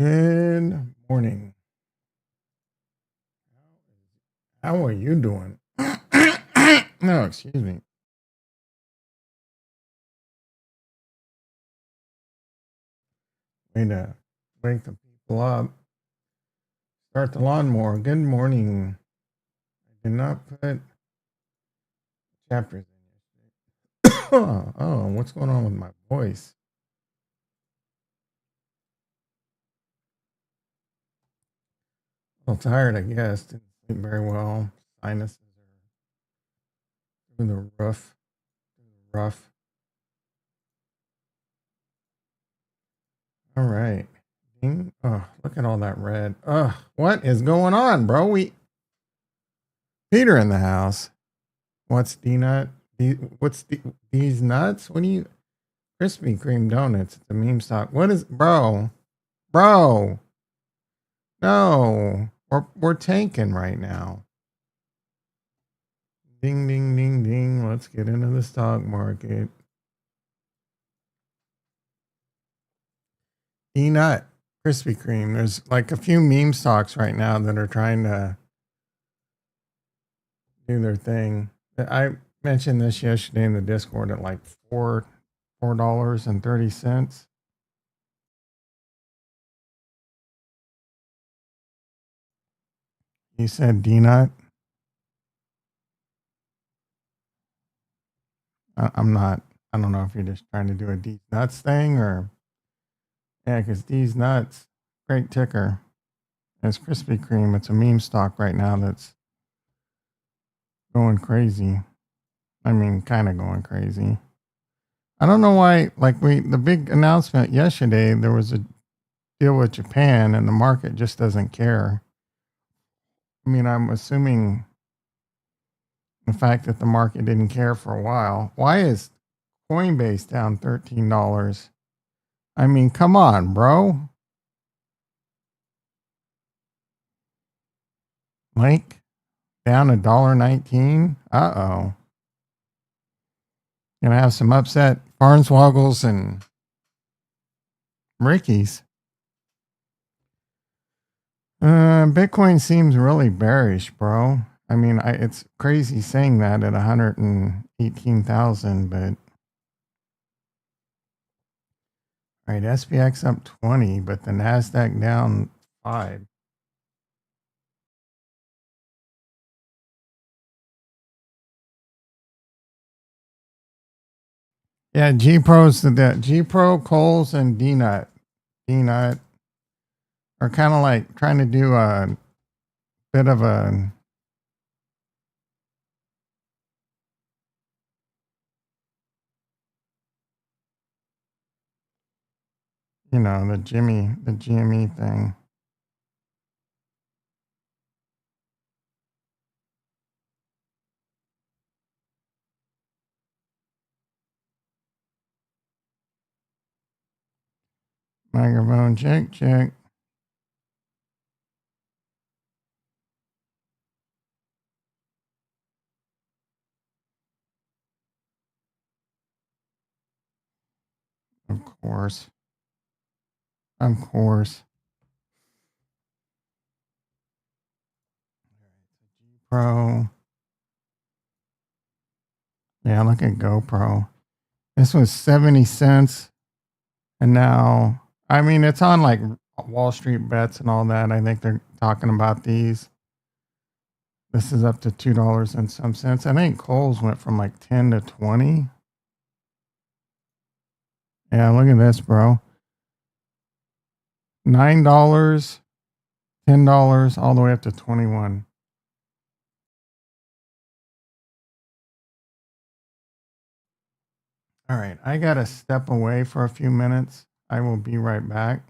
Good morning. How are you doing? No, excuse me. Way to wake the people up. Start the lawnmower. Good morning. I did not put chapters in yesterday. Oh, what's going on with my voice? A little tired, I guess. Didn't sleep very well. Sinuses are through the roof. Rough. All right. Ding. Oh, look at all that red. Ugh, what is going on, bro? Peter in the house. What's DNUT? What's these nuts? What do you Krispy Kreme donuts? It's a meme stock. What is bro? No, we're tanking right now. Ding ding ding ding. Let's get into the stock market. DNUT, Krispy Kreme. There's like a few meme stocks right now that are trying to do their thing. I mentioned this yesterday in the Discord at like $4.30. You said DNUT. I'm not. I don't know if you're just trying to do a D's nuts thing or yeah, because D's nuts, great ticker. It's Krispy Kreme. It's a meme stock right now that's going crazy. I mean, kind of going crazy. I don't know why. Like the big announcement yesterday, there was a deal with Japan, and the market just doesn't care. I mean, I'm assuming the fact that the market didn't care for a while. Why is Coinbase down $13? I mean, come on, bro. Link down $1.19. Uh-oh. Gonna have some upset Farnswoggles and Rickies. Bitcoin seems really bearish, bro. I mean, it's crazy saying that at 118,000, but all right, SPX up 20, but the Nasdaq down 5. Yeah, GPRO's the GPRO, Coles, and DNUT are kind of like trying to do a bit of a the GME thing. Microphone check, check. Of course. Of course. Pro. Yeah, look at GoPro. This was 70 cents. And now, I mean, it's on like Wall Street bets and all that. I think they're talking about these. This is up to $2 and some cents. I think Kohl's went from like 10 to 20. Yeah, look at this, bro. $9, $10, all the way up to 21. All right, I got to step away for a few minutes. I will be right back.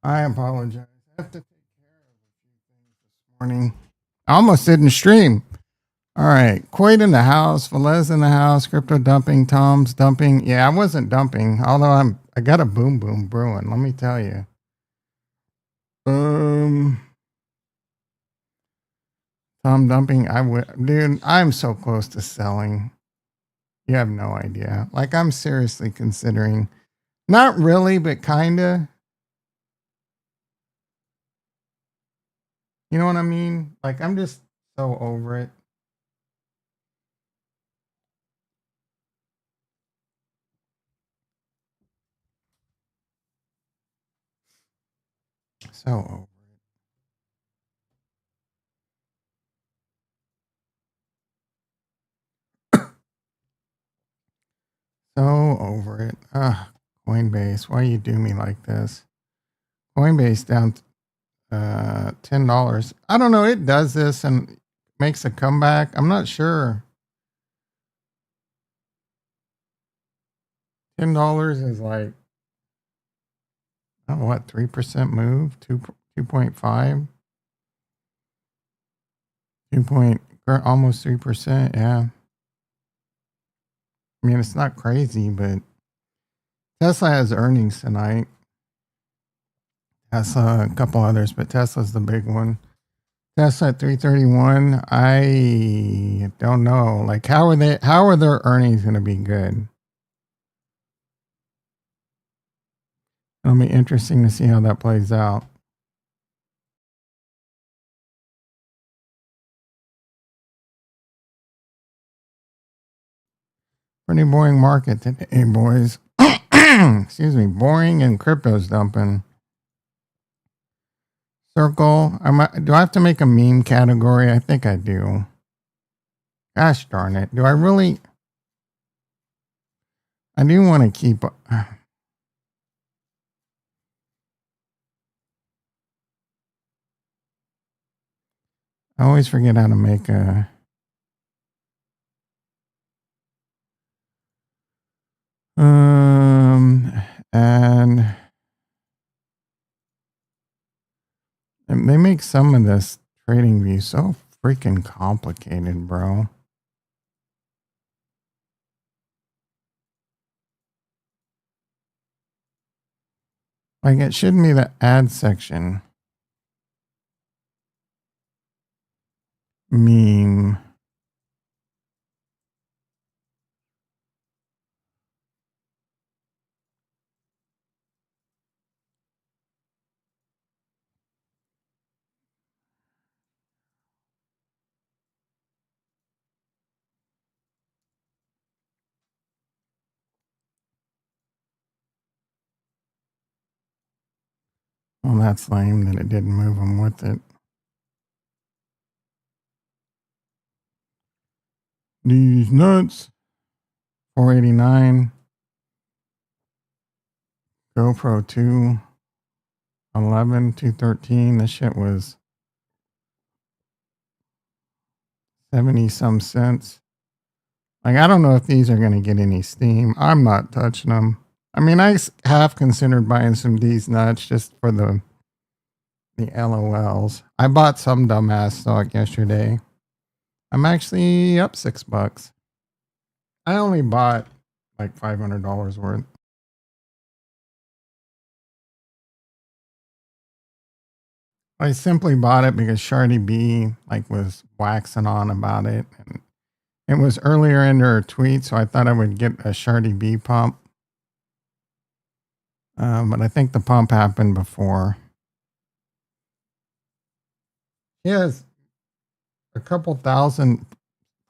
I apologize. I have to take care of a few things this morning. I almost didn't stream. All right. Quaid in the house. Velez in the house. Crypto dumping. Tom's dumping. Yeah, I wasn't dumping. Although I got a boom boom brewing. Let me tell you. Tom dumping. Dude, I'm so close to selling. You have no idea. Like, I'm seriously considering. Not really, but kinda. You know what I mean? Like, I'm just so over it. So over it. So over it. Coinbase. Why you do me like this? Coinbase down $10. I don't know. It does this and makes a comeback. I'm not sure. $10 is like, I don't know what, 3% move? 2.5? Almost 3%. Yeah. I mean, it's not crazy, but Tesla has earnings tonight. Tesla, a couple others, but Tesla's the big one. Tesla at 331. I don't know. Like, how are their earnings going to be good? It'll be interesting to see how that plays out. Pretty boring market today, boys. Excuse me. Boring and crypto's dumping. Circle. Do I have to make a meme category? I think I do. Gosh darn it. Do I really? I do want to keep. I always forget how to make a. And they make some of this trading view so freaking complicated, bro. Like, it shouldn't be the ad section. Meme. Well, that's lame that it didn't move them with it. These nuts. 489. GoPro 2. 11. 213. This shit was 70 some cents. Like, I don't know if these are going to get any steam. I'm not touching them. I mean, I have considered buying some D's nuts just for the LOLs. I bought some dumbass stock yesterday. I'm actually up $6. I only bought like $500 worth. I simply bought it because Shardy B like was waxing on about it, and it was earlier in her tweet, so I thought I would get a Shardy B pump. But I think the pump happened before. She has a couple thousand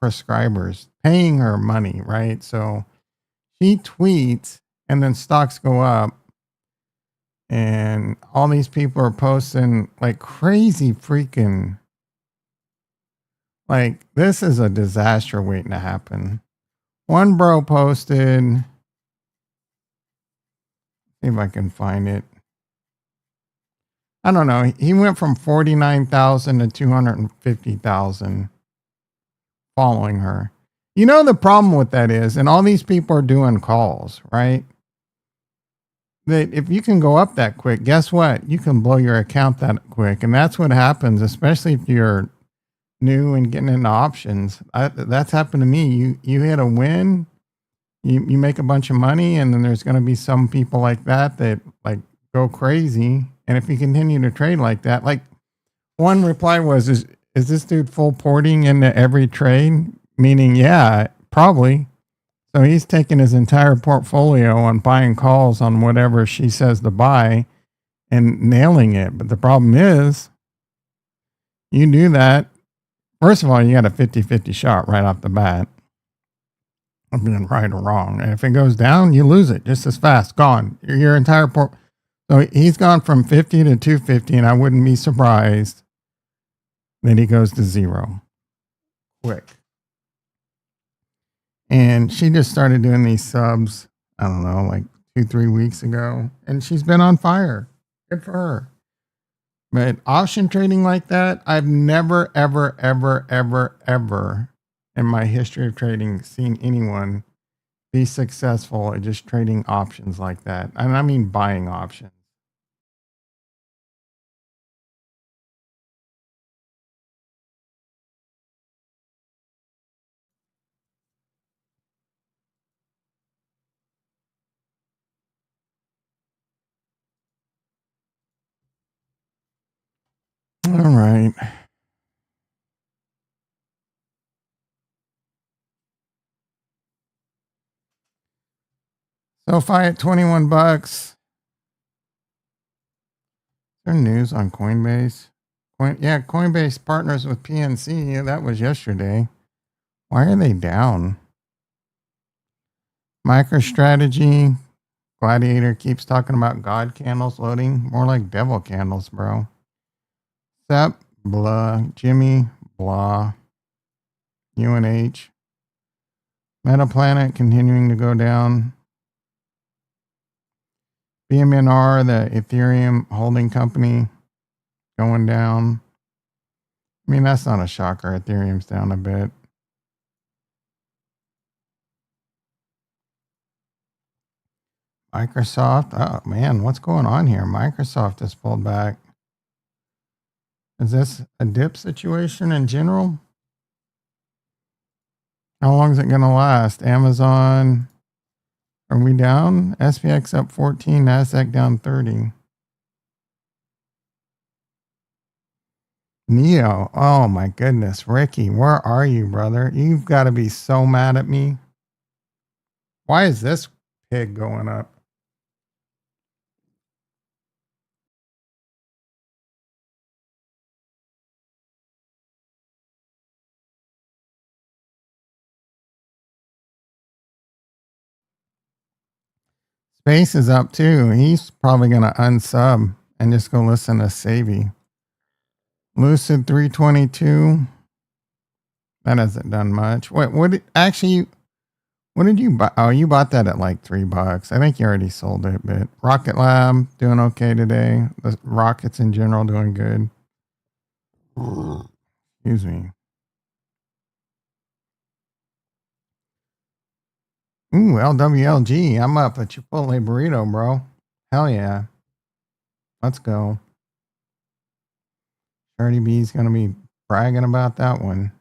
prescribers paying her money, right? So she tweets and then stocks go up. And all these people are posting like crazy freaking. Like, this is a disaster waiting to happen. One bro posted. See if I can find it. I don't know. He went from 49,000 to 250,000 following her. You know, the problem with that is, and all these people are doing calls, right? that if you can go up that quick, guess what? You can blow your account that quick. And that's what happens, especially if you're new and getting into options. That's happened to me. You hit a win, you make a bunch of money, and then there's going to be some people like that like go crazy. And if you continue to trade like that, like one reply was, is this dude full porting into every trade? Meaning, yeah, probably. So he's taking his entire portfolio on buying calls on whatever she says to buy and nailing it. But the problem is, you do that. First of all, you got a 50-50 shot right off the bat of being right or wrong. And if it goes down, you lose it just as fast. Gone. Your entire port. So he's gone from 50 to 250, and I wouldn't be surprised that he goes to zero quick. And she just started doing these subs, I don't know, like 2-3 weeks ago. And she's been on fire. Good for her. But option trading like that, I've never, ever, ever, ever, ever in my history of trading seen anyone be successful at just trading options like that. And I mean buying options. All right. SoFi at 21 bucks. Is there news on Coinbase? Coinbase partners with PNC. Yeah, that was yesterday. Why are they down? MicroStrategy. Gladiator keeps talking about God candles loading. More like devil candles, bro. Sep, blah. Jimmy, blah. UNH. Metaplanet continuing to go down. BMNR, the Ethereum holding company, going down. I mean, that's not a shocker. Ethereum's down a bit. Microsoft. Oh, man, what's going on here? Microsoft has pulled back. Is this a dip situation in general? How long is it going to last? Amazon, are we down? SPX up 14, NASDAQ down 30. Neo, oh my goodness. Ricky, where are you, brother? You've got to be so mad at me. Why is this pig going up? Space is up too. He's probably going to unsub and just go listen to Savvy. Lucid 322. That hasn't done much. What did you buy? Oh, you bought that at like $3. I think you already sold it, but Rocket Lab doing okay today. The rockets in general doing good. Excuse me. Ooh, LWLG. I'm up a Chipotle burrito, bro. Hell yeah. Let's go. Cardi B's going to be bragging about that one.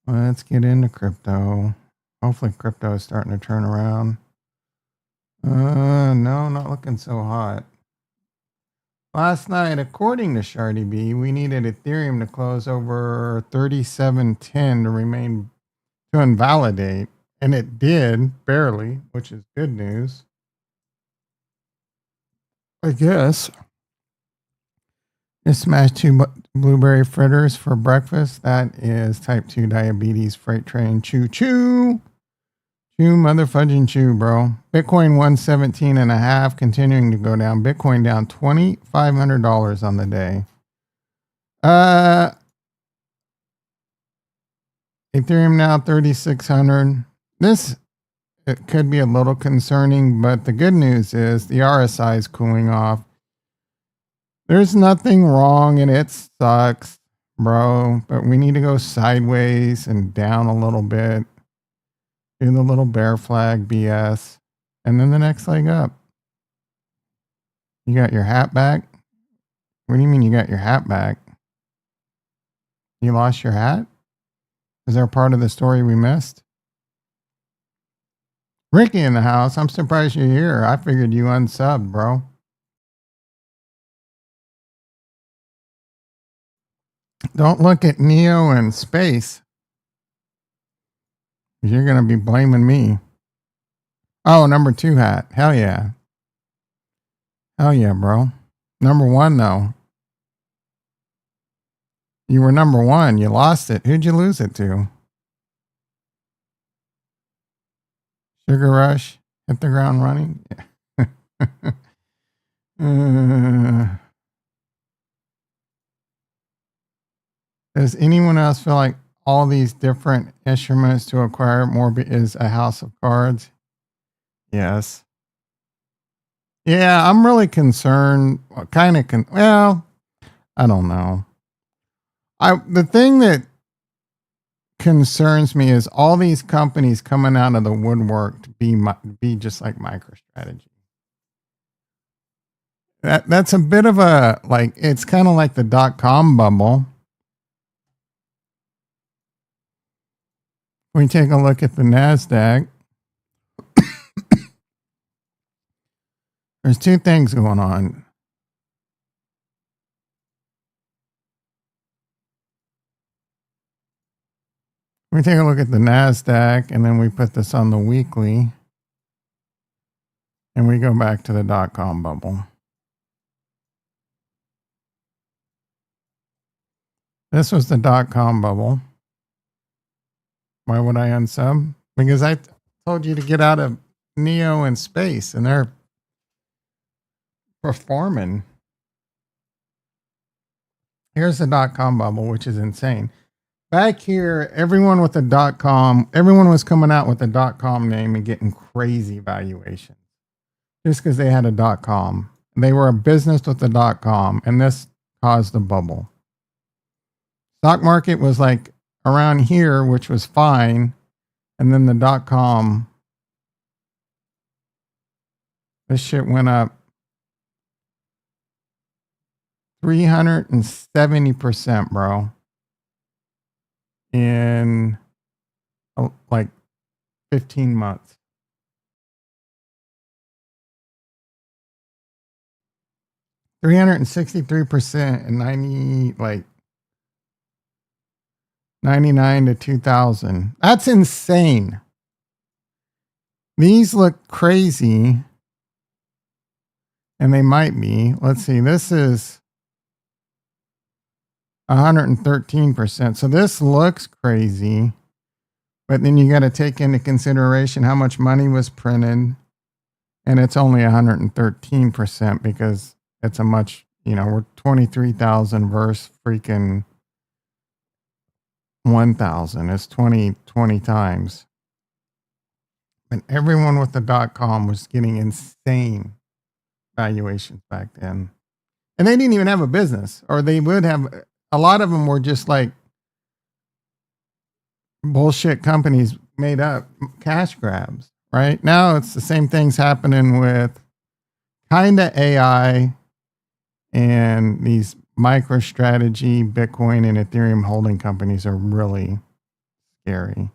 Let's get into crypto. Hopefully crypto is starting to turn around. No, not looking so hot. Last night, according to Shardy B, we needed Ethereum to close over 3710 to invalidate. And it did, barely, which is good news. I guess. Just smashed 2 blueberry fritters for breakfast. That is type 2 diabetes freight train. Choo choo. Chew mother fudging chew, bro. Bitcoin 117.5, continuing to go down. Bitcoin down $2,500 on the day. Ethereum now 3,600. It could be a little concerning, but the good news is the RSI is cooling off. There's nothing wrong and it sucks, bro, but we need to go sideways and down a little bit. Do the little bear flag BS. and then the next leg up. You got your hat back? What do you mean you got your hat back? You lost your hat? Is there a part of the story we missed? Ricky in the house. I'm surprised you're here. I figured you unsubbed, bro. Don't look at Neo in space. You're going to be blaming me. Oh, number 2 hat. Hell yeah. Hell yeah, bro. Number 1, though. You were number 1. You lost it. Who'd you lose it to? Sugar Rush. Hit the ground running. Does anyone else feel like all these different instruments to acquire more is a house of cards? Yes. Yeah, I'm really concerned. Well, I don't know. The thing that concerns me is all these companies coming out of the woodwork to be just like MicroStrategy. That's a bit of a like. It's kind of like the .com bubble. When we take a look at the NASDAQ, there's 2 things going on. We take a look at the NASDAQ and then we put this on the weekly and we go back to the .com bubble. This was the .com bubble. Why would I unsub? Because I told you to get out of Neo in space and they're performing. Here's the .com bubble, which is insane. Back here, everyone with the .com, everyone was coming out with the .com name and getting crazy valuations just because they had a .com. They were a business with the .com, and this caused the bubble. Stock market was like around here, which was fine, and then the .com, this shit went up 370%, bro, in like 15 months. 363% and 99 to 2000. That's insane. These look crazy, and they might be. Let's see. This is 113%. So this looks crazy, but then you got to take into consideration how much money was printed, and it's only 113% because it's a much, we're 23,000 versus freaking 1,000. It's 20 times. And everyone with the .com was getting insane valuations back then. And they didn't even have a business, or they would have. A lot of them were just like bullshit companies made up cash grabs. Right now, it's the same things happening with kind of AI and these MicroStrategy, Bitcoin, and Ethereum holding companies are really scary.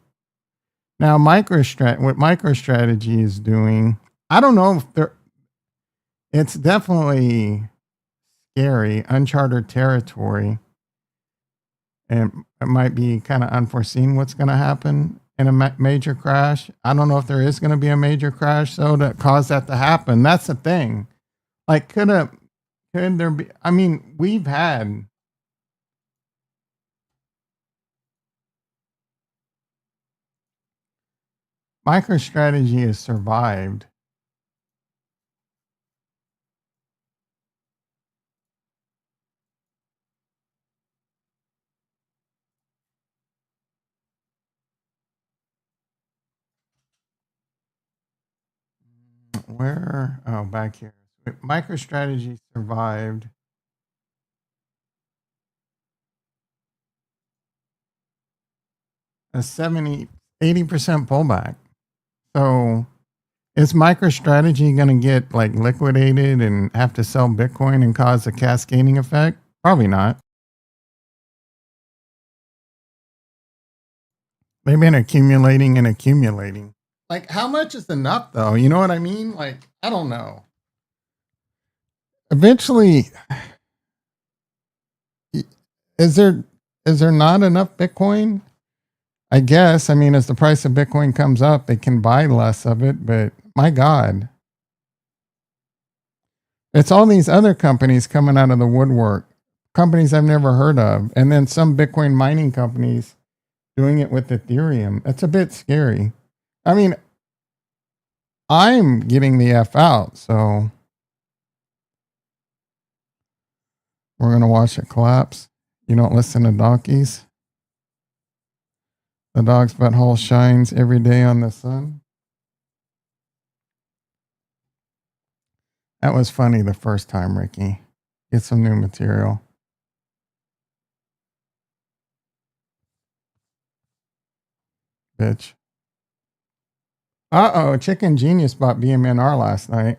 Now, what MicroStrategy is doing, I don't know if it's definitely scary, uncharted territory. And it might be kind of unforeseen what's going to happen in a major crash. I don't know if there is going to be a major crash, though, to cause that to happen. That's the thing. Like, could there be? I mean, we've had MicroStrategy has survived. Where? Oh, back here. MicroStrategy survived a 80% pullback. So Is MicroStrategy going to get like liquidated and have to sell Bitcoin and cause a cascading effect? Probably not. They've been accumulating and accumulating. Like, how much is enough, though? You know what I mean? Like, I don't know. Eventually, is there not enough Bitcoin? I guess. I mean, as the price of Bitcoin comes up, they can buy less of it. But my God, it's all these other companies coming out of the woodwork, companies I've never heard of, and then some Bitcoin mining companies doing it with Ethereum. It's a bit scary. I mean, I'm getting the F out, so we're going to watch it collapse. You don't listen to donkeys. The dog's butthole shines every day on the sun. That was funny the first time, Ricky. Get some new material. Bitch. Uh-oh, Chicken Genius bought BMNR last night.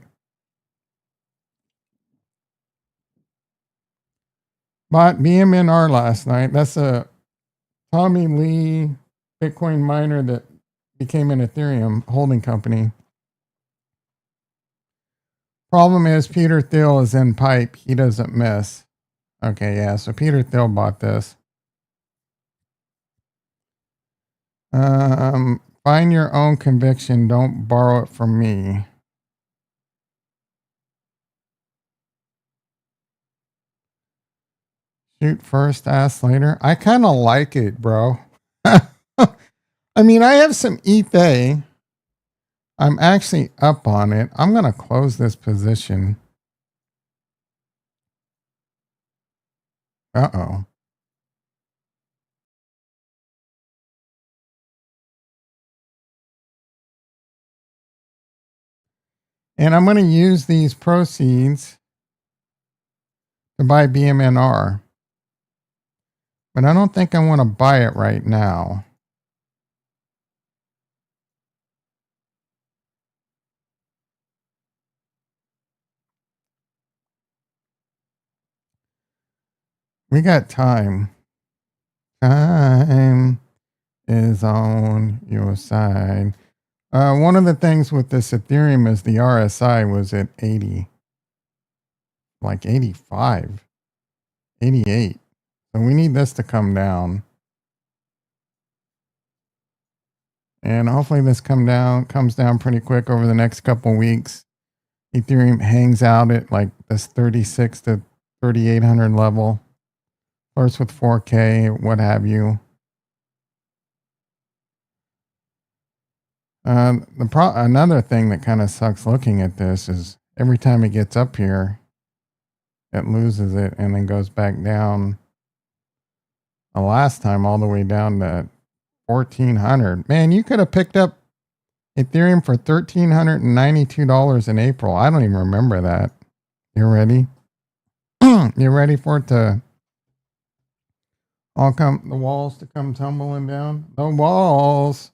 Bought BMNR last night. That's a Tommy Lee Bitcoin miner that became an Ethereum holding company. Problem is Peter Thiel is in pipe. He doesn't miss. Okay, yeah. So Peter Thiel bought this. Find your own conviction. Don't borrow it from me. Shoot first, ask later. I kind of like it, bro. I mean, I have some ETH. I'm actually up on it. I'm going to close this position. Uh-oh. And I'm going to use these proceeds to buy BMNR. But I don't think I want to buy it right now. We got time. Time is on your side. One of the things with this Ethereum is the RSI was at 80, like 85, 88. So we need this to come down. And hopefully this comes down pretty quick over the next couple weeks. Ethereum hangs out at like this 36 to 3800 level. First with 4K, what have you. Another thing that kind of sucks looking at this is every time it gets up here, it loses it and then goes back down. The last time all the way down to 1400. Man, you could have picked up Ethereum for $1,392 in April. I don't even remember that. You ready? You ready for it to the walls to come tumbling down? The walls.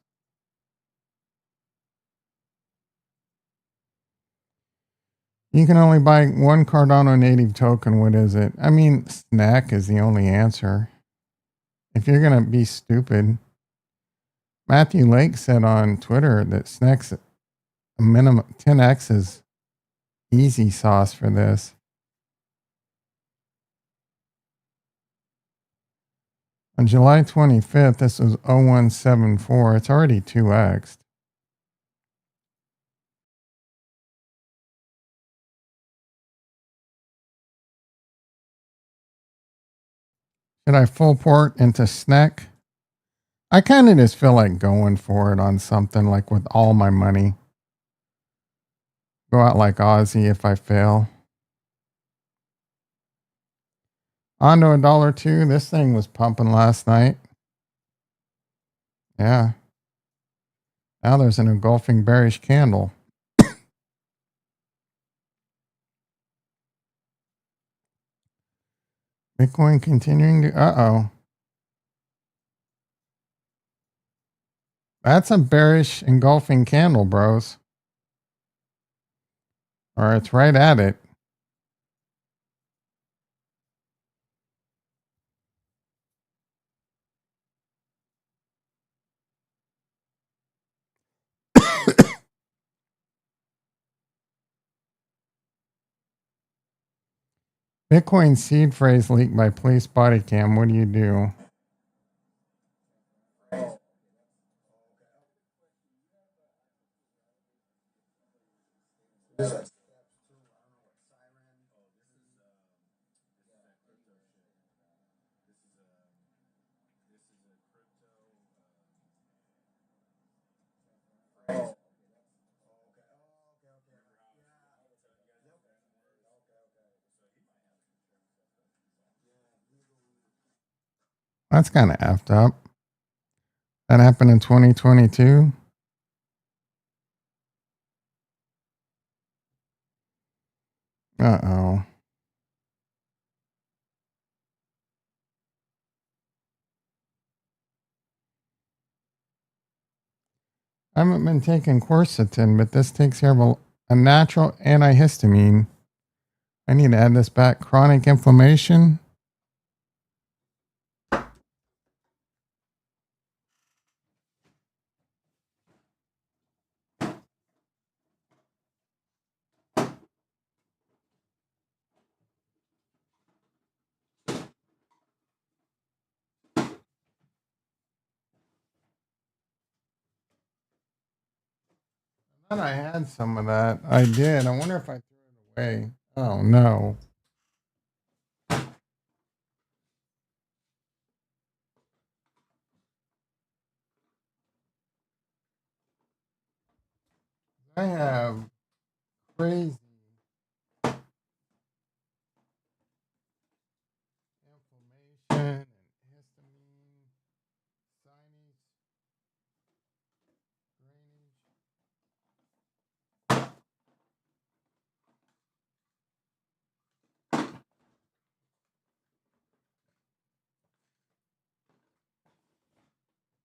You can only buy one Cardano native token. What is it? I mean, SNEC is the only answer. If you're going to be stupid. Matthew Lake said on Twitter that SNEC's a minimum 10x is easy sauce for this. On July 25th, this was 0174. It's already 2x. Should I full port into SNEC? I kind of just feel like going for it on something like with all my money. Go out like Aussie if I fail. On to $1.02. This thing was pumping last night. Yeah. Now there's an engulfing bearish candle. Bitcoin continuing to, uh-oh. That's a bearish engulfing candle, bros. Or it's right at it. Bitcoin seed phrase leaked by police body cam. What do you do? That's kind of effed up. That happened in 2022. Uh-oh. I haven't been taking quercetin, but this takes care of a natural antihistamine. I need to add this back. Chronic inflammation. I thought I had some of that. I did. I wonder if I threw it away. Oh, no. I have crazy inflammation and histamine, sinus, drainage.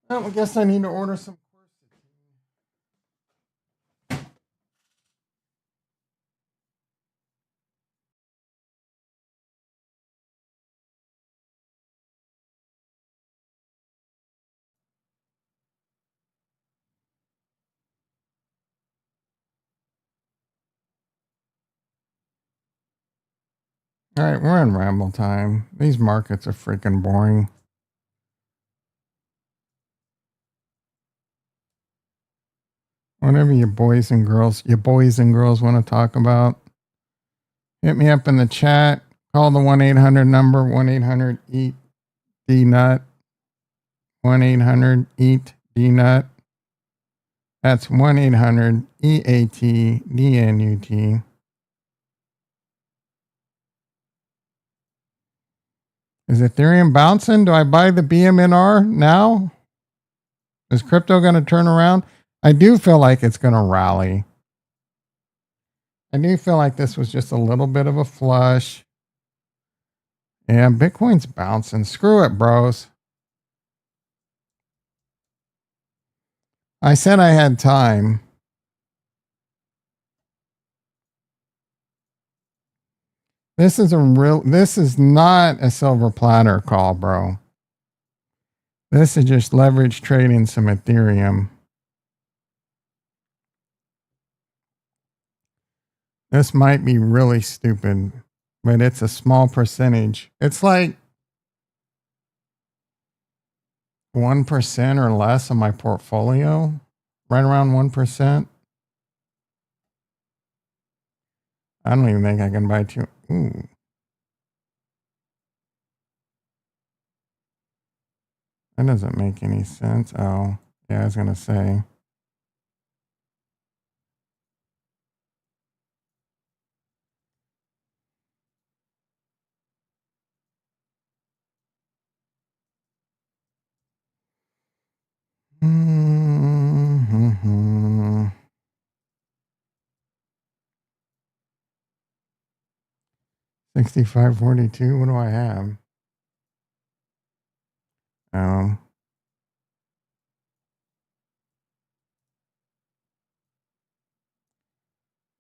Well, I guess I need to order some quercetin. All right, we're in ramble time. These markets are freaking boring. Whatever you boys and girls want to talk about, hit me up in the chat. Call the 1-800 number, 1-800-EAT-DNUT, 1-800-EAT-DNUT. That's 1-800-EAT-DNUT. Is Ethereum bouncing? Do I buy the BMNR now? Is crypto going to turn around? I do feel like it's going to rally. I do feel like this was just a little bit of a flush. Yeah, Bitcoin's bouncing. Screw it, bros. I said I had time. This is not a silver platter call, bro. This is just leverage trading some Ethereum. This might be really stupid, but it's a small percentage. It's like 1% or less of my portfolio, right around 1%. I don't even think I can buy two. Ooh. That doesn't make any sense. Oh, yeah, I was going to say. Mm-hmm. 6542. What do I have?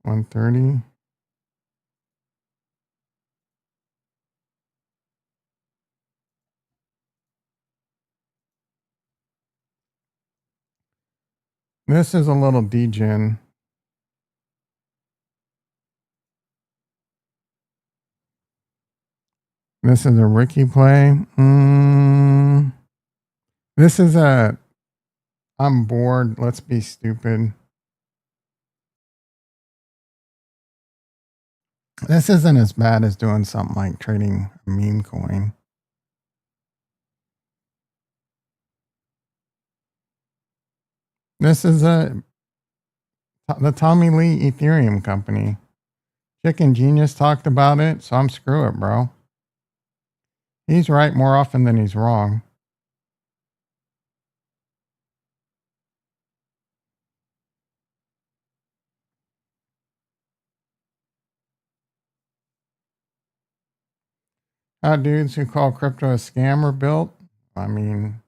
130. This is a little degen. This is a Ricky play. This is a I'm bored. Let's be stupid. This isn't as bad as doing something like trading a meme coin. This is the Tommy Lee Ethereum company. Chicken Genius talked about it, so I'm screw it, bro. He's right more often than he's wrong. How dudes who call crypto a scam are built? I mean,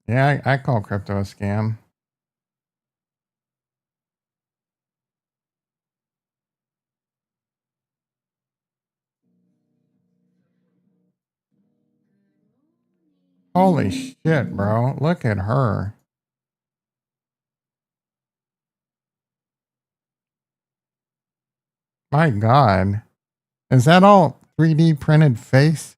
yeah, I call crypto a scam. Holy shit, bro. Look at her. My God. Is that all 3D printed face?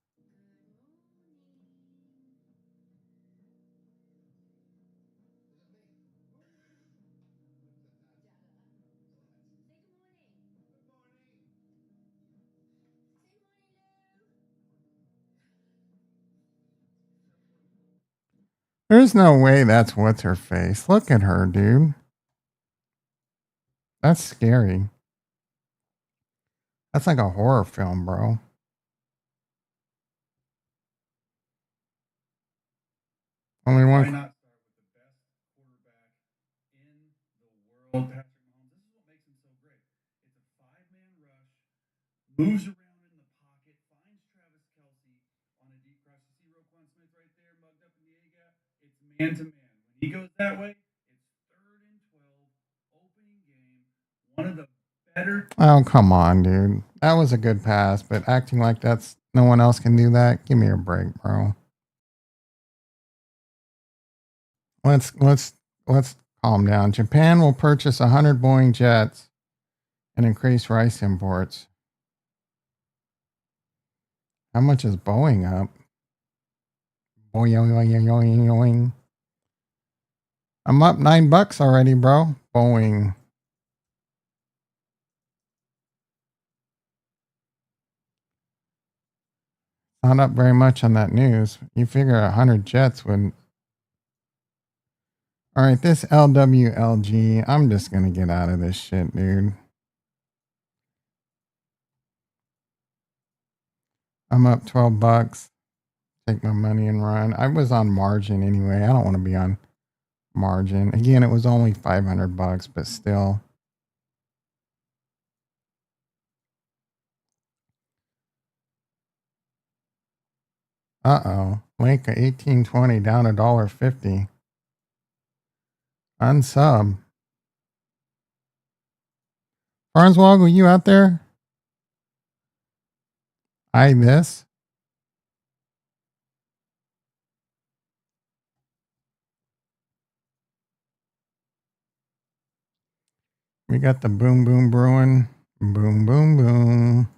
There's no way that's what's her face. Look at her, dude. That's scary. That's like a horror film, bro. Only one. Why not start with the best quarterback in the world, Patrick Mahomes? This is what makes him so great. It's a five-man rush, moves around in the pocket, finds Travis Kelsey on a deep cross. You see Roquan Smith right there, mugged up in the A gap. It's man to man. When he goes that way, it's 3rd and 12, opening game. One of the better. Oh, come on, dude. That was a good pass, but acting like that's no one else can do that. Give me a break, bro. Let's calm down. Japan will purchase 100 Boeing jets and increase rice imports. How much is Boeing up? Boing. I'm up $9 already, bro. Boeing. Not up very much on that news. You figure 100 jets would. All right, this LWLG. I'm just gonna get out of this shit, dude. I'm up $12. Take my money and run. I was on margin anyway. I don't want to be on margin. Again, it was only $500, but still. Uh-oh. Link 1820 down $1.50. Unsub. Farnswoggle, you out there? I this. We got the boom boom brewing. Boom boom boom.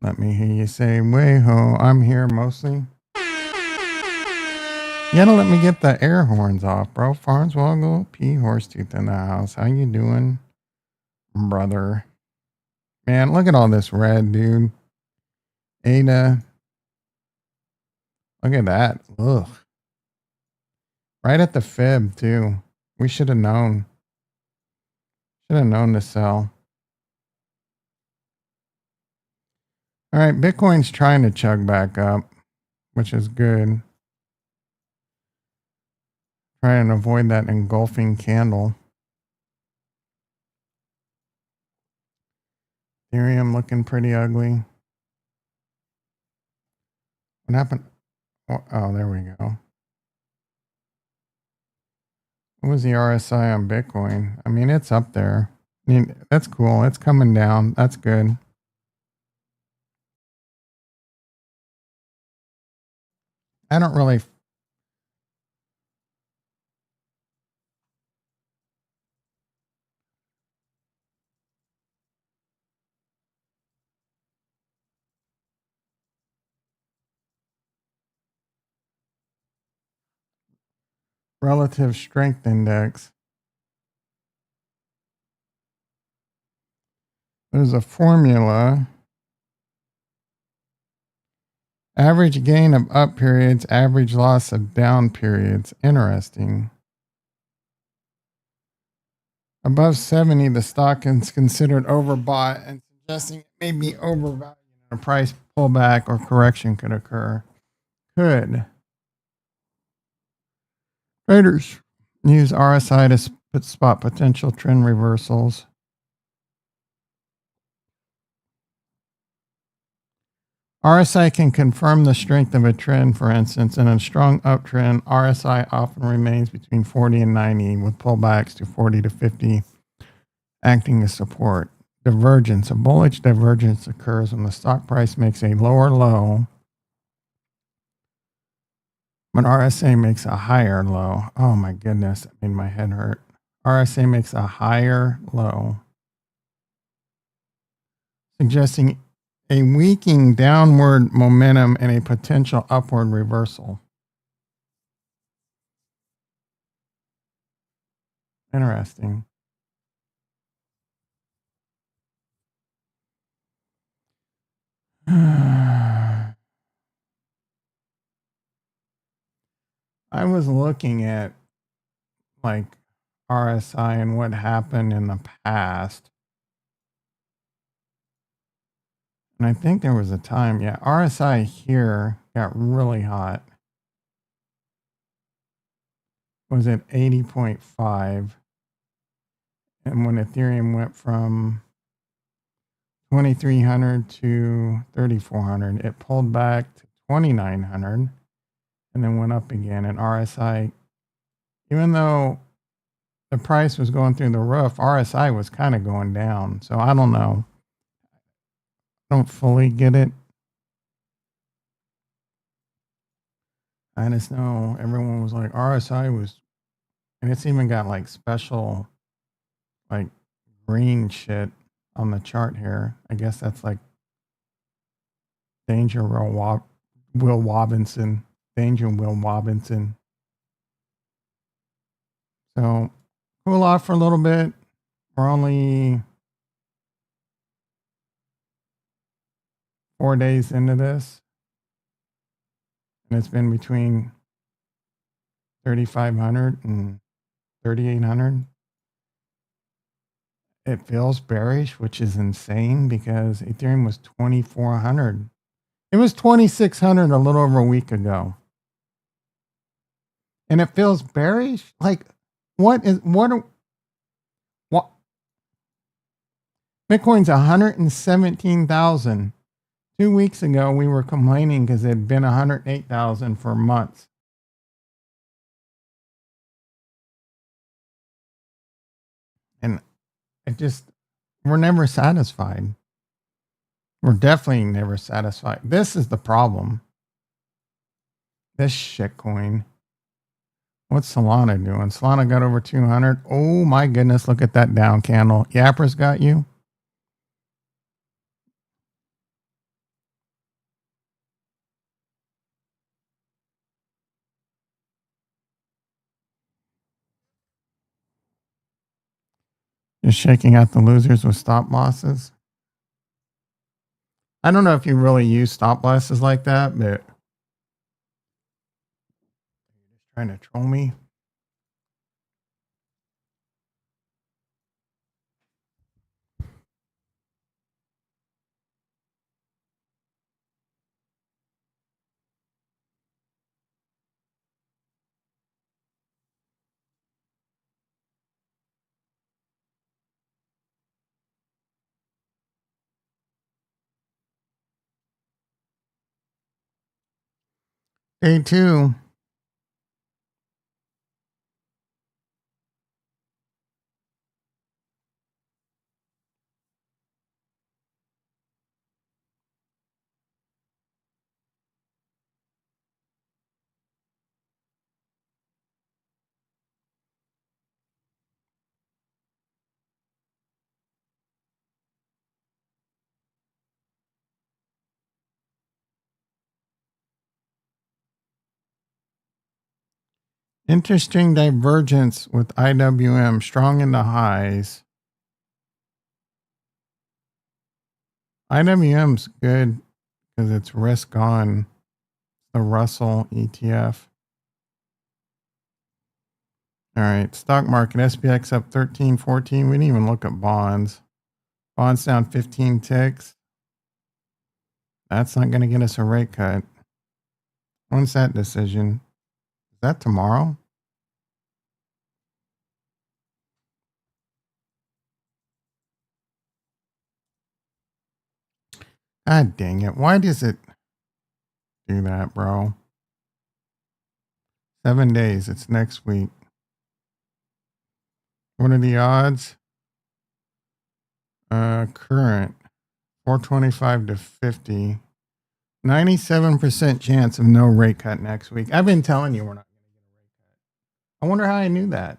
Let me hear you say way ho. I'm here mostly. You gotta let me get the air horns off, bro. Farnswoggle, P Horsetooth in the house. How you doing, brother? Man, look at all this red, dude. Ada. Look at that. Ugh. Right at the fib, too. We should have known. Should have known to sell. All right, Bitcoin's trying to chug back up, which is good. Try and avoid that engulfing candle. Ethereum looking pretty ugly. What happened? Oh, there we go. What was the RSI on Bitcoin? I mean, it's up there. I mean, that's cool. It's coming down. That's good. I don't really. Relative strength index. There's a formula. Average gain of up periods, average loss of down periods. Interesting. Above 70, the stock is considered overbought and suggesting it may be overvalued. A price pullback or correction could occur. Could. Traders use RSI to spot potential trend reversals. RSI can confirm the strength of a trend, for instance. In a strong uptrend, RSI often remains between 40 and 90, with pullbacks to 40 to 50 acting as support. Divergence. A bullish divergence occurs when the stock price makes a lower low, but RSI makes a higher low. Oh my goodness, that made my head hurt. RSI makes a higher low, suggesting a weakening downward momentum and a potential upward reversal. Interesting. I was looking at like RSI and what happened in the past. And I think there was a time, yeah, RSI here got really hot. Was at 80.5. And when Ethereum went from 2,300 to 3,400, it pulled back to 2,900 and then went up again. And RSI, even though the price was going through the roof, RSI was kind of going down. So I don't know. I don't fully get it. I just know everyone was like, RSI was, and it's even got like special, like green shit on the chart here. I guess that's like Danger Will Robinson. Danger Will Robinson. So cool off for a little bit. We're only 4 days into this. And it's been between 3,500 and 3,800. It feels bearish, which is insane because Ethereum was 2,400. It was 2,600 a little over a week ago. And it feels bearish? Like, what? Bitcoin's 117,000. 2 weeks ago, we were complaining because it had been 108,000 for months. And we're never satisfied. We're definitely never satisfied. This is the problem. This shitcoin. What's Solana doing? Solana got over 200. Oh my goodness, look at that down candle. Yapper's got you. Just shaking out the losers with stop losses. I don't know if you really use stop losses like that, but you're just trying to troll me. Day 2. Interesting divergence with IWM, strong in the highs. IWM's good because it's risk on the Russell ETF. All right, stock market, SPX up 13, 14. We didn't even look at bonds. Bonds down 15 ticks. That's not going to get us a rate cut. When's that decision? Is that tomorrow? God dang it. Why does it do that, bro? 7 days. It's next week. What are the odds? Current 425 to 50. 97% chance of no rate cut next week. I've been telling you we're not going to get a rate cut. I wonder how I knew that.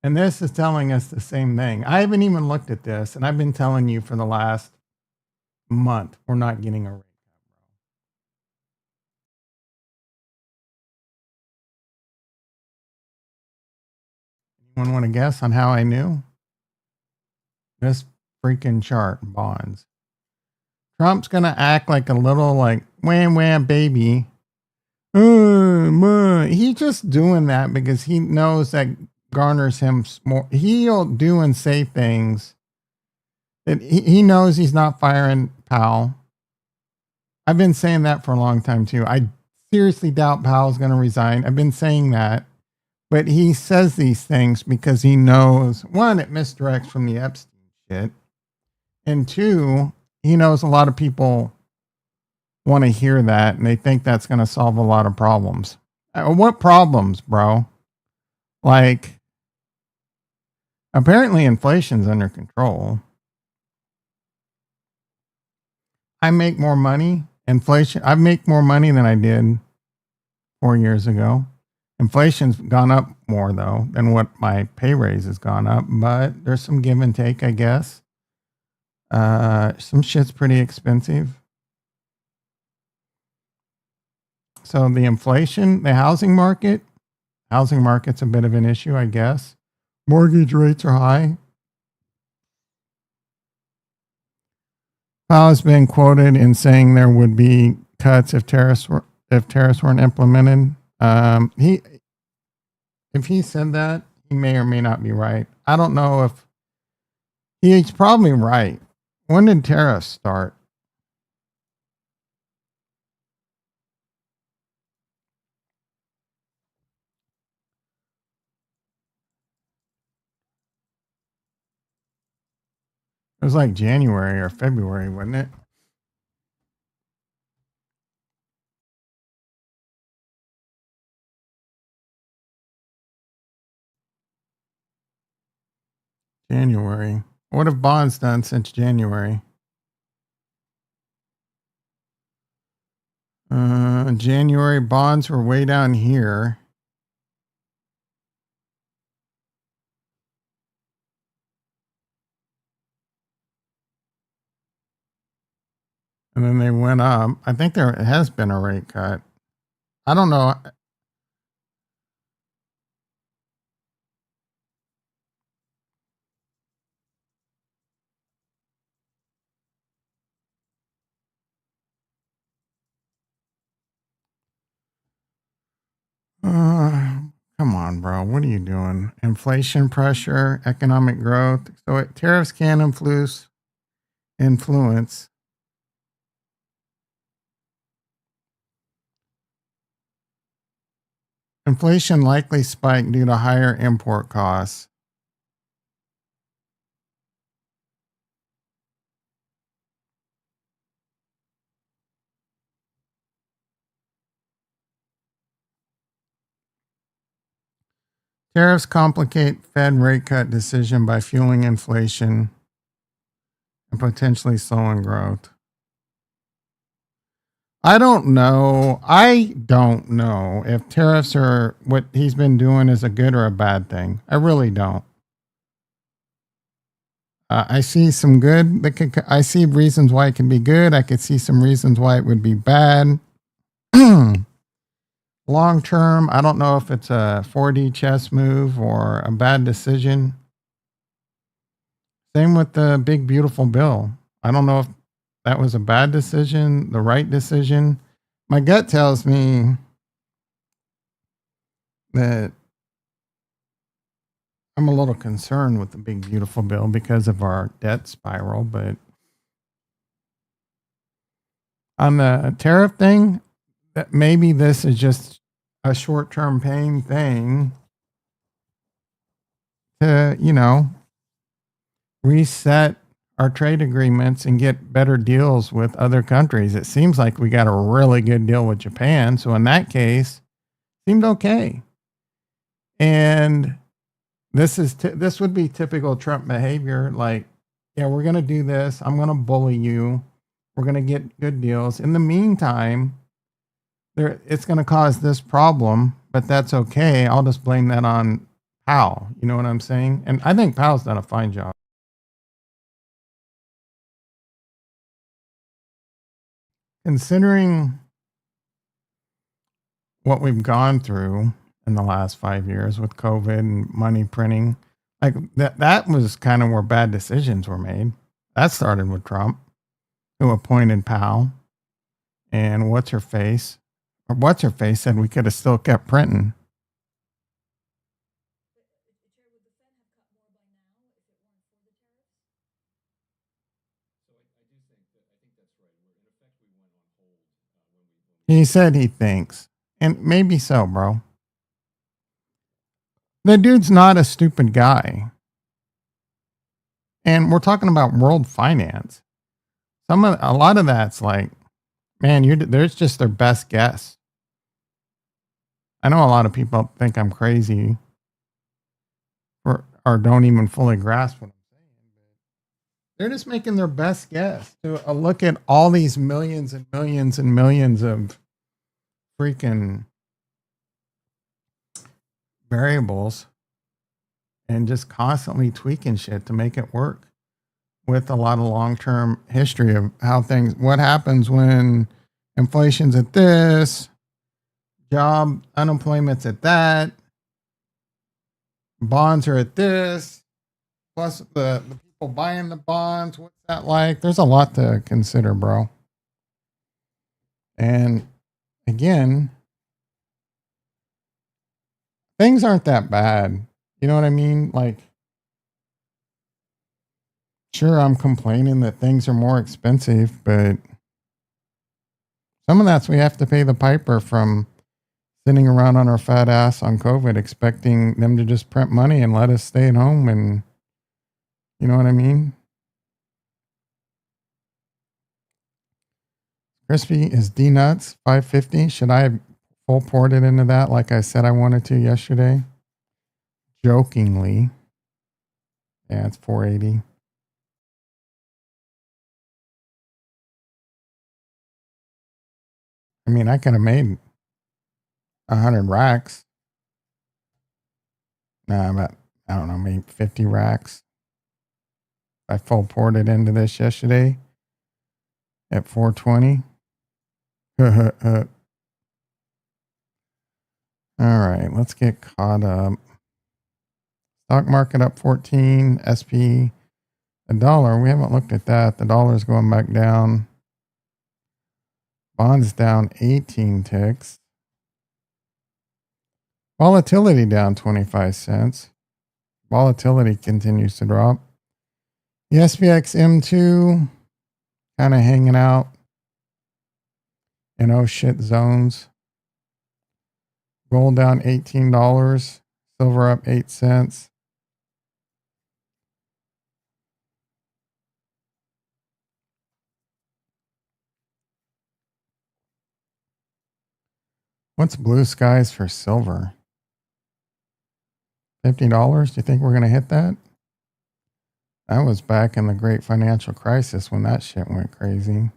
And this is telling us the same thing. I haven't even looked at this, and I've been telling you for the last month we're not getting a rate cut, bro. Anyone want to guess on how I knew? This freaking chart, bonds. Trump's going to act like a little like wham wham baby. He's just doing that because he knows that garners him more. He'll do and say things that he knows he's not firing Powell. I've been saying that for a long time too. I seriously doubt Powell's going to resign. I've been saying that. But he says these things because he knows, one, it misdirects from the Epstein shit. And two, he knows a lot of people want to hear that and they think that's going to solve a lot of problems. What problems, bro? Like, apparently inflation's under control. I make more money. I make more money than I did 4 years ago. Inflation's gone up more, though, than what my pay raise has gone up. But there's some give and take, I guess. Some shit's pretty expensive. So the inflation, the housing market's a bit of an issue, I guess. Mortgage rates are high. Powell has been quoted in saying there would be cuts if tariffs weren't implemented. If he said that, he may or may not be right. I don't know if he's probably right. When did tariffs start? It was like January or February, wasn't it? January. What have bonds done since January? January bonds were way down here. And then they went up. I think there has been a rate cut. I don't know. Come on, bro. What are you doing? Inflation pressure, economic growth. So tariffs can influence. Inflation likely spiked due to higher import costs. Tariffs complicate Fed rate cut decision by fueling inflation and potentially slowing growth. I don't know if tariffs are what he's been doing is a good or a bad thing. I really don't. I see some good. I see reasons why it can be good. I could see some reasons why it would be bad. long term, I don't know if it's a 4D chess move or a bad decision. Same with the big, beautiful bill. I don't know if that was a bad decision, the right decision. My gut tells me that I'm a little concerned with the big, beautiful bill because of our debt spiral. But on the tariff thing, that maybe this is just a short term pain thing to, reset our trade agreements and get better deals with other countries. It seems like we got a really good deal with Japan. So in that case, seemed okay. And this would be typical Trump behavior. Like, yeah, we're going to do this. I'm going to bully you. We're going to get good deals. In the meantime, it's going to cause this problem, but that's okay. I'll just blame that on Powell. You know what I'm saying? And I think Powell's done a fine job. Considering what we've gone through in the last 5 years with COVID and money printing, like that was kind of where bad decisions were made. That started with Trump, who appointed Powell, and what's her face said we could have still kept printing. He said he thinks, and maybe so, bro. The dude's not a stupid guy. And we're talking about world finance. A lot of that's like, man, there's just their best guess. I know a lot of people think I'm crazy or don't even fully grasp what I'm saying. They're just making their best guess to look at all these millions and millions and millions of freaking variables and just constantly tweaking shit to make it work with a lot of long-term history of what happens when inflation's at this, unemployment's at that, bonds are at this, plus the people buying the bonds, what's that like? There's a lot to consider, bro. And again, things aren't that bad. You know what I mean? Like, sure, I'm complaining that things are more expensive, but some of that's we have to pay the piper from sitting around on our fat ass on COVID, expecting them to just print money and let us stay at home. And you know what I mean? Crispy is DNUTs 550. Should I have full ported into that like I said I wanted to yesterday? Jokingly. Yeah, it's 480. I mean, I could have made 100 racks. Nah, about, I don't know, maybe 50 racks. I full ported into this yesterday at 420. All right, let's get caught up. Stock market up 14, SP $1. We haven't looked at that. The dollar's going back down. Bonds down 18 ticks. Volatility down 25 cents. Volatility continues to drop. The SPX M2 kind of hanging out in oh shit zones. Gold down $18. Silver up 8 cents. What's blue skies for silver? $50? Do you think we're going to hit that? That was back in the great financial crisis when that shit went crazy.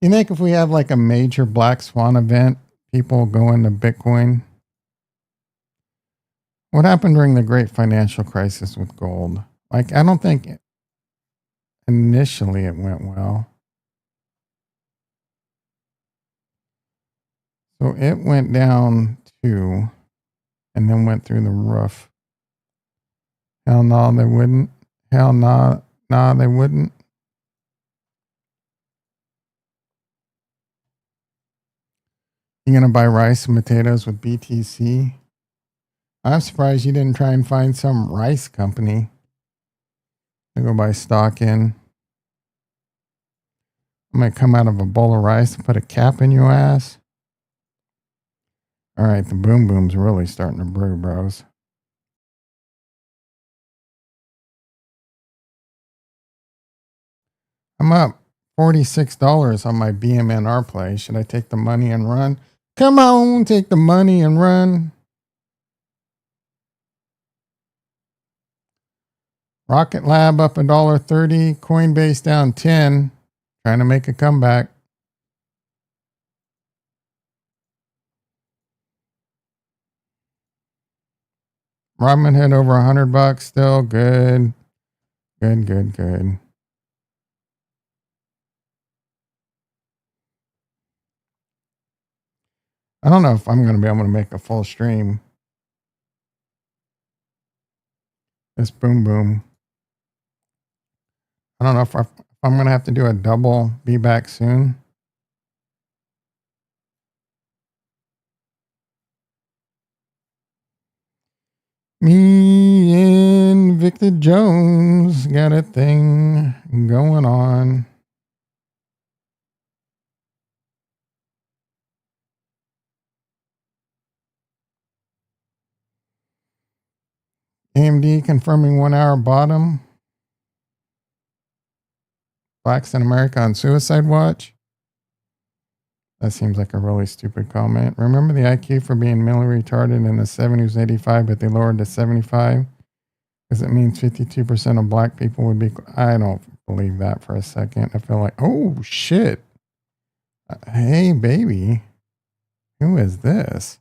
You think if we have like a major black swan event, people go into Bitcoin? What happened during the great financial crisis with gold? Like, I don't think initially it went well. So it went down 2 and then went through the roof. Hell no, they wouldn't. Hell no, nah, they wouldn't. You gonna buy rice and potatoes with BTC? I'm surprised you didn't try and find some rice company to go buy stock in. I might come out of a bowl of rice and put a cap in your ass. All right, the boom boom's really starting to brew, bros. I'm up $46 on my BMNR play. Should I take the money and run? Come on, take the money and run. Rocket Lab up $1.30. Coinbase down 10. Trying to make a comeback. Robinhood over $100 still. Good. Good. I don't know if I'm going to be able to make a full stream. This boom boom. I don't know if I'm going to have to do a double. Be back soon. Me and Victor Jones got a thing going on. AMD confirming 1 hour bottom. Blacks in America on suicide watch. That seems like a really stupid comment. Remember the IQ for being mentally retarded in the 70s, 85, but they lowered to 75? Because it means 52% of black people would be. I don't believe that for a second. I feel like, oh shit. Hey, baby. Who is this?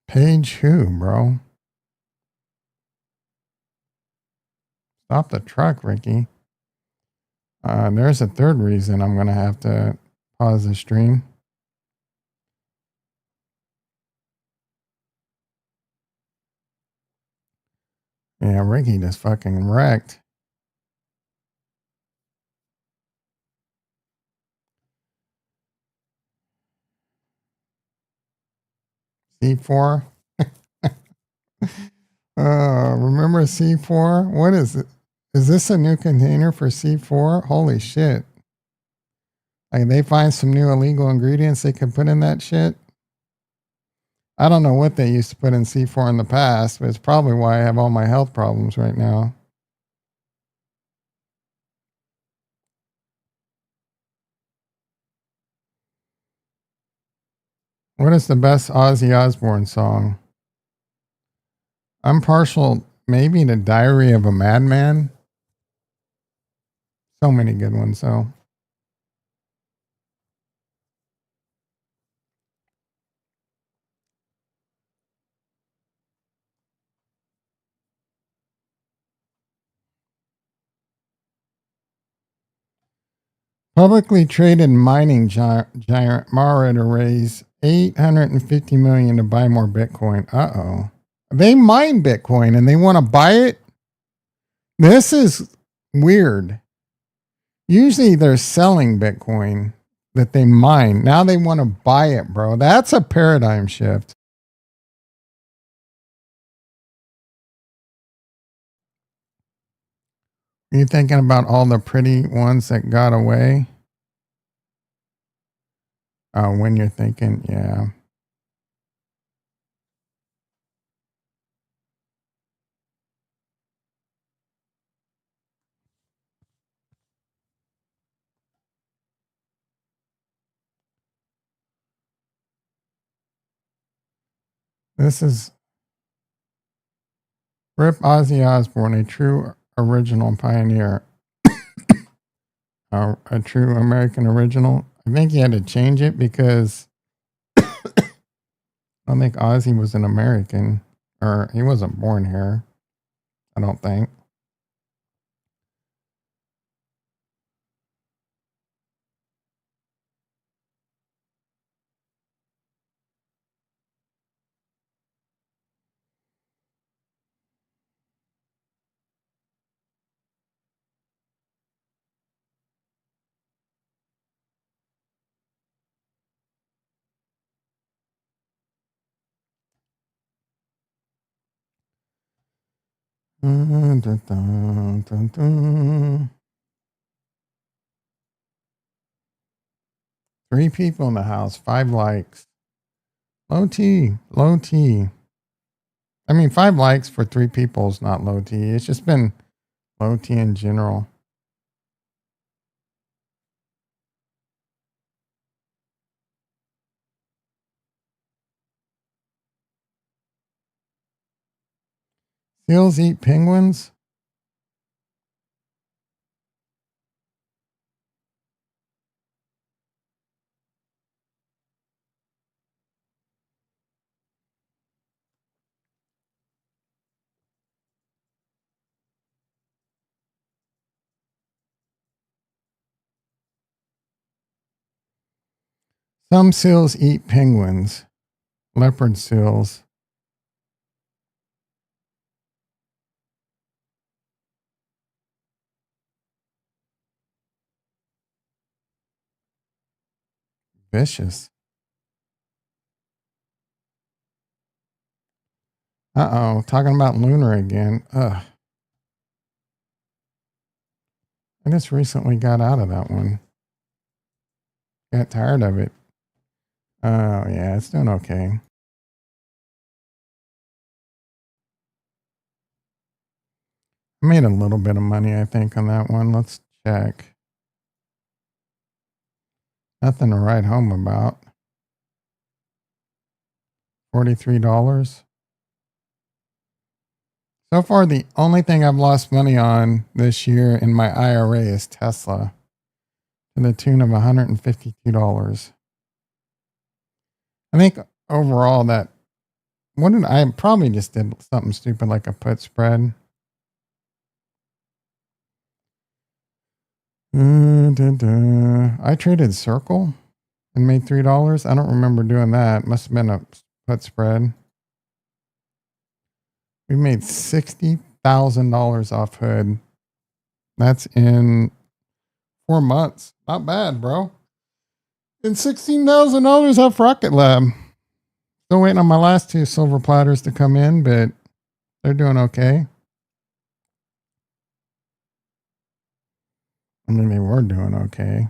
Page who, bro? Stop the truck, Ricky. There's a third reason I'm going to have to pause the stream. Yeah, Ricky just fucking wrecked. C4? Remember C4? What is it? Is this a new container for C4? Holy shit. Like they find some new illegal ingredients they could put in that shit. I don't know what they used to put in C4 in the past, but it's probably why I have all my health problems right now. What is the best Ozzy Osbourne song? I'm partial maybe to Diary of a Madman. So many good ones, though. Publicly traded mining giant Mara to raise $850 million to buy more Bitcoin. Uh-oh. They mine Bitcoin and they want to buy it? This is weird. Usually they're selling Bitcoin that they mine. Now they want to buy it, bro. That's a paradigm shift. Are you thinking about all the pretty ones that got away? When you're thinking, yeah. This is Rip Ozzy Osbourne, a true original pioneer. A true American original. I think he had to change it because I don't think Ozzy was an American, or he wasn't born here. I don't think. Dun, dun, dun, dun, dun. 3 people in the house, 5 likes. Low T, low T. I mean, 5 likes for 3 people is not low T. It's just been low T in general. Seals eat penguins? Some seals eat penguins. Leopard seals. Vicious. Uh-oh, talking about lunar again. Ugh. I just recently got out of that one. Got tired of it. Oh, yeah, it's doing okay. I made a little bit of money, I think, on that one. Let's check. Nothing to write home about. $43. So far, the only thing I've lost money on this year in my IRA is Tesla to the tune of $152. I think overall that, what did I probably just did something stupid like a put spread. I traded Circle and made $3. I don't remember doing that. Must have been a put spread. We made $60,000 off Hood. That's in 4 months. Not bad, bro. And $16,000 off Rocket Lab. Still waiting on my last 2 silver platters to come in, but they're doing okay. I mean, they were doing okay.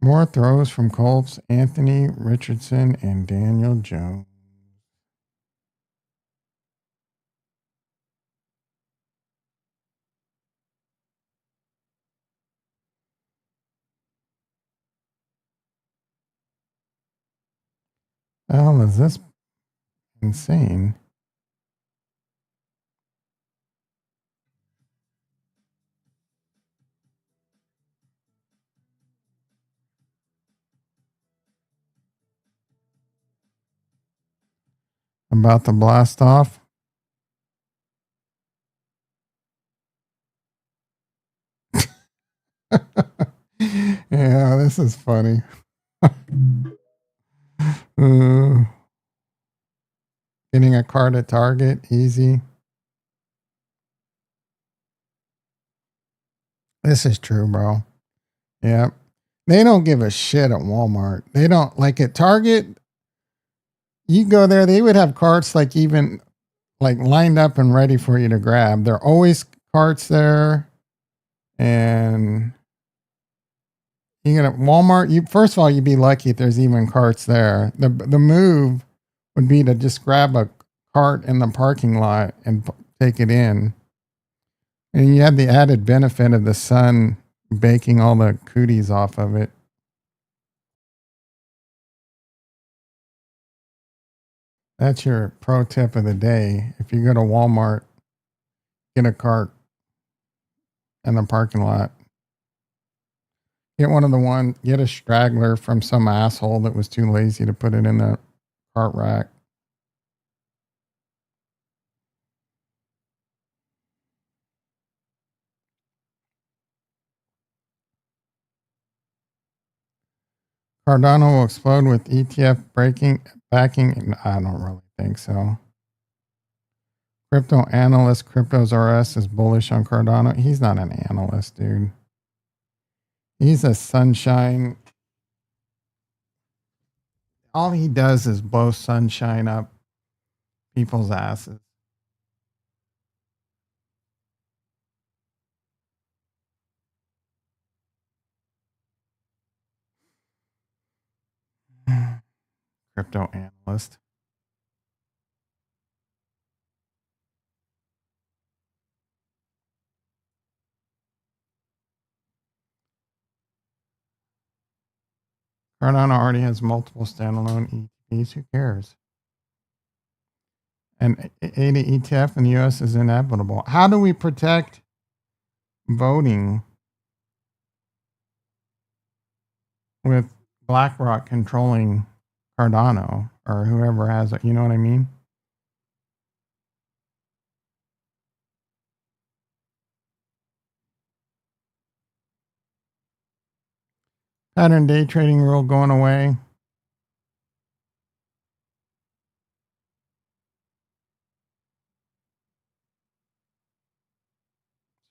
More throws from Colts, Anthony Richardson, and Daniel Jones. The hell is this? Insane. About to blast off. Yeah, this is funny. Getting a card at Target, easy. This is true, bro. Yeah. They don't give a shit at Walmart. They don't like at Target. You go there, they would have carts like even like lined up and ready for you to grab. There are always carts there. And you get at Walmart, you first of all, you'd be lucky if there's even carts there. The move would be to just grab a cart in the parking lot and take it in. And you have the added benefit of the sun baking all the cooties off of it. That's your pro tip of the day. If you go to Walmart, get a cart in the parking lot. Get a straggler from some asshole that was too lazy to put it in the cart rack. Cardano will explode with ETF backing. I don't really think so. Crypto analyst, Cryptos RS is bullish on Cardano. He's not an analyst, dude. He's a sunshine. All he does is blow sunshine up people's asses. Crypto analyst. Cardano already has multiple standalone ETPs. Who cares? And ADA ETF in the US is inevitable. How do we protect voting with BlackRock controlling Cardano or whoever has it? You know what I mean? Pattern day trading rule going away.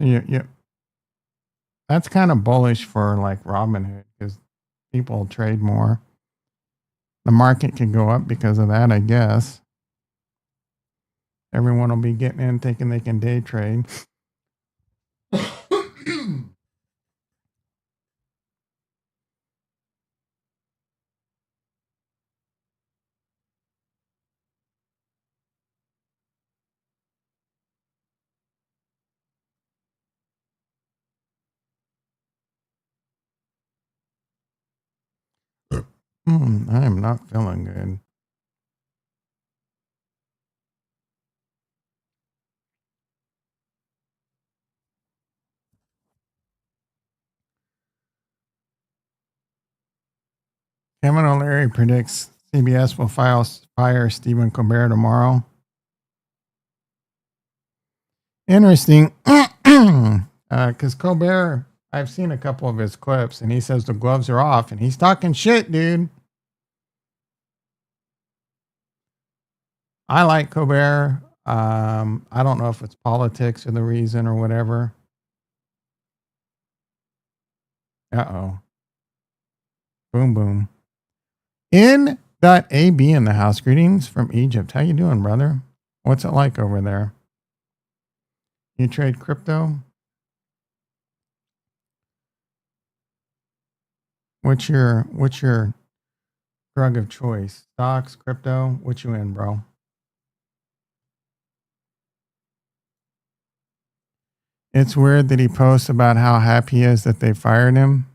Yeah, that's kind of bullish for like Robinhood because people trade more. The market could go up because of that, I guess. Everyone will be getting in thinking they can day trade. I am not feeling good. Kevin O'Leary predicts CBS will fire Stephen Colbert tomorrow. Interesting. Because Colbert, I've seen a couple of his clips, and he says the gloves are off, and he's talking shit, dude. I like Colbert. I don't know if it's politics or the reason or whatever. Uh-oh. Boom, boom. N.AB in the house. Greetings from Egypt. How you doing, brother? What's it like over there? You trade crypto? What's your drug of choice? Stocks, crypto? What you in, bro? It's weird that he posts about how happy he is that they fired him.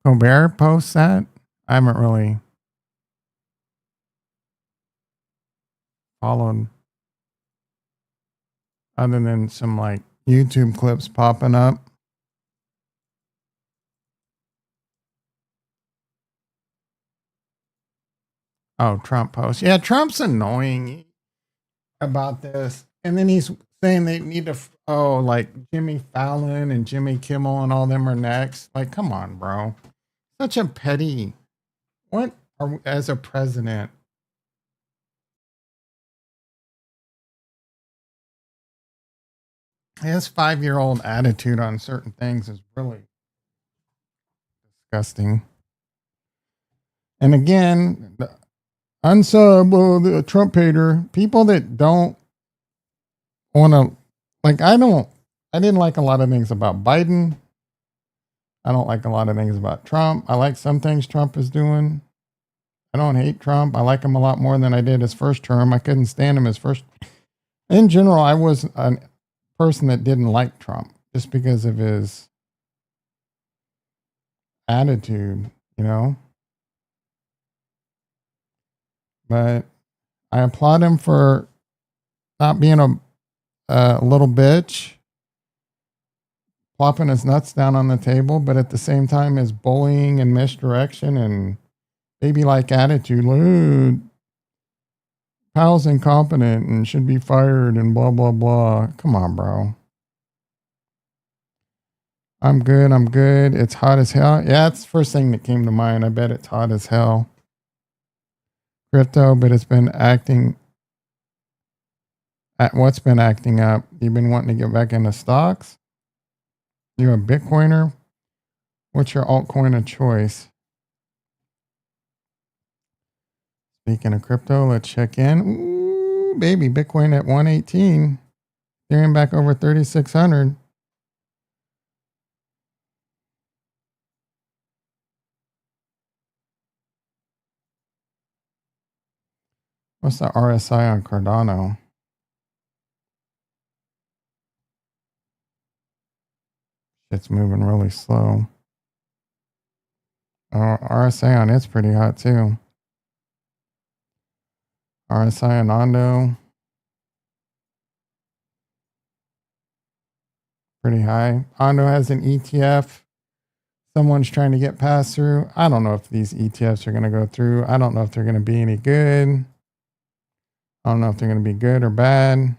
Colbert posts that? I haven't really followed other than some like YouTube clips popping up. Oh, Trump posts. Yeah, Trump's annoying about this. And then he's saying they need to, like Jimmy Fallon and Jimmy Kimmel and all them are next. Like, come on, bro. Such a petty. What are we, as a president? His 5-year-old attitude on certain things is really disgusting. And again, the unsub, the Trump hater, people that don't want to, like, I didn't like a lot of things about Biden. I don't like a lot of things about Trump. I like some things Trump is doing. I don't hate Trump. I like him a lot more than I did his first term. I couldn't stand him his first. In general, I was a person that didn't like Trump just because of his attitude, you know. But I applaud him for not being a little bitch, plopping his nuts down on the table, but at the same time, his bullying and misdirection and baby-like attitude, like, Powell's incompetent and should be fired and blah, blah, blah. Come on, bro. I'm good. I'm good. It's hot as hell. Yeah, that's the first thing that came to mind. I bet it's hot as hell. crypto, but it's been acting at what's been acting up. You've been wanting to get back into stocks. You're a Bitcoiner. What's your altcoin of choice? Speaking of crypto, let's check in. Ooh, baby, Bitcoin at 118. Ethereum back over 3,600. What's the RSI on Cardano? It's moving really slow. RSI on it's pretty hot too. RSI on Ondo. Pretty high. Ondo has an ETF. Someone's trying to get passed through. I don't know if these ETFs are going to go through. I don't know if they're going to be any good. I don't know if they're going to be good or bad.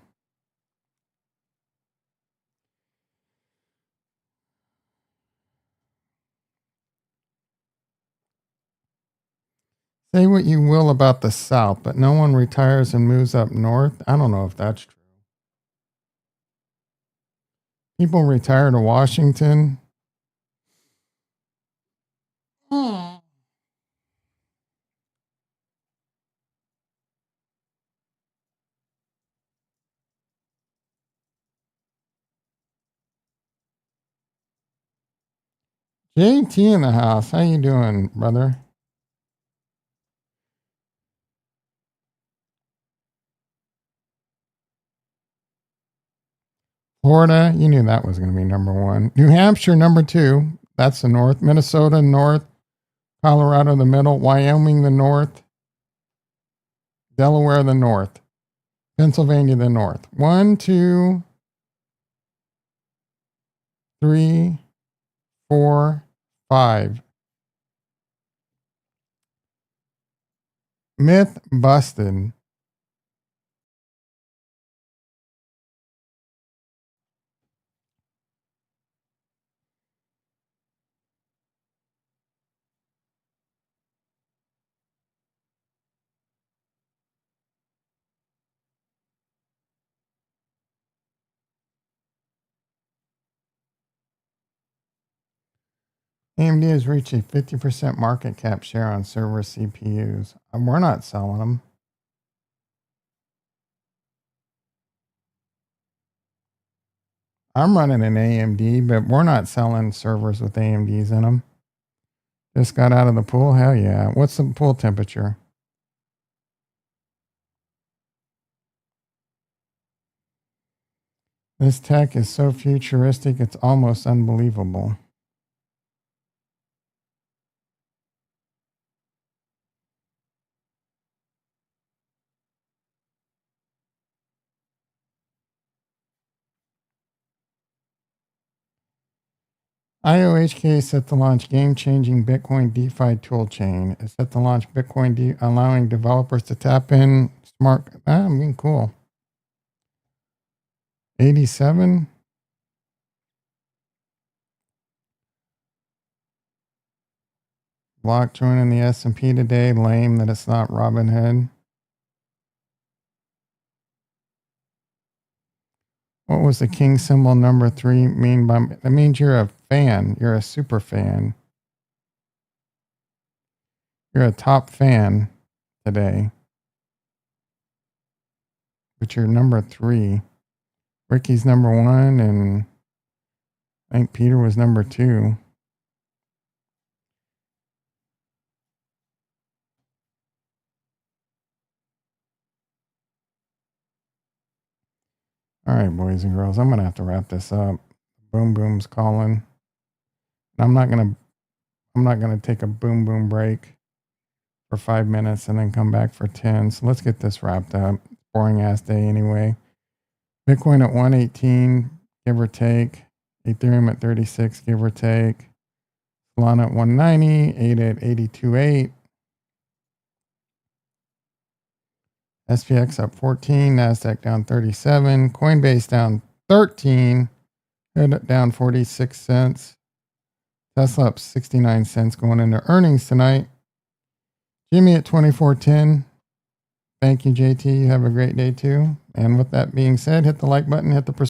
Say what you will about the South, but no one retires and moves up north. I don't know if that's true. People retire to Washington. JT in the house. How you doing, brother? Florida, you knew that was going to be number one. New Hampshire, number two. That's the north. Minnesota, north. Colorado, the middle. Wyoming, the north. Delaware, the north. Pennsylvania, the north. 1, 2, 3, 4, 5. Myth busted. AMD has reached a 50% market cap share on server CPUs. We're not selling them. I'm running an AMD, but we're not selling servers with AMDs in them. Just got out of the pool? Hell yeah. What's the pool temperature? This tech is so futuristic, it's almost unbelievable. IOHK is set to launch game-changing Bitcoin DeFi toolchain. It's set to launch Bitcoin allowing developers to tap in smart. Cool. 87. Block joining the S&P today. Lame that it's not Robinhood. What was the king symbol number 3 mean by? That means you're a fan. You're a super fan. You're a top fan today. But you're number 3. Ricky's number 1, and I think Peter was number 2. All right, boys and girls, I'm gonna have to wrap this up. Boom Boom's calling. I'm not gonna take a boom boom break for 5 minutes and then come back for 10. So let's get this wrapped up. Boring ass day anyway. Bitcoin at 118, give or take. Ethereum at 36, give or take. Solana at 190, 8 at 82.8. SPX up 14, NASDAQ down 37, Coinbase down 13, Hood down 46 cents. Tesla up 69 cents going into earnings tonight. Jimmy at 24.10. Thank you, JT. You have a great day too. And with that being said, hit the like button, hit the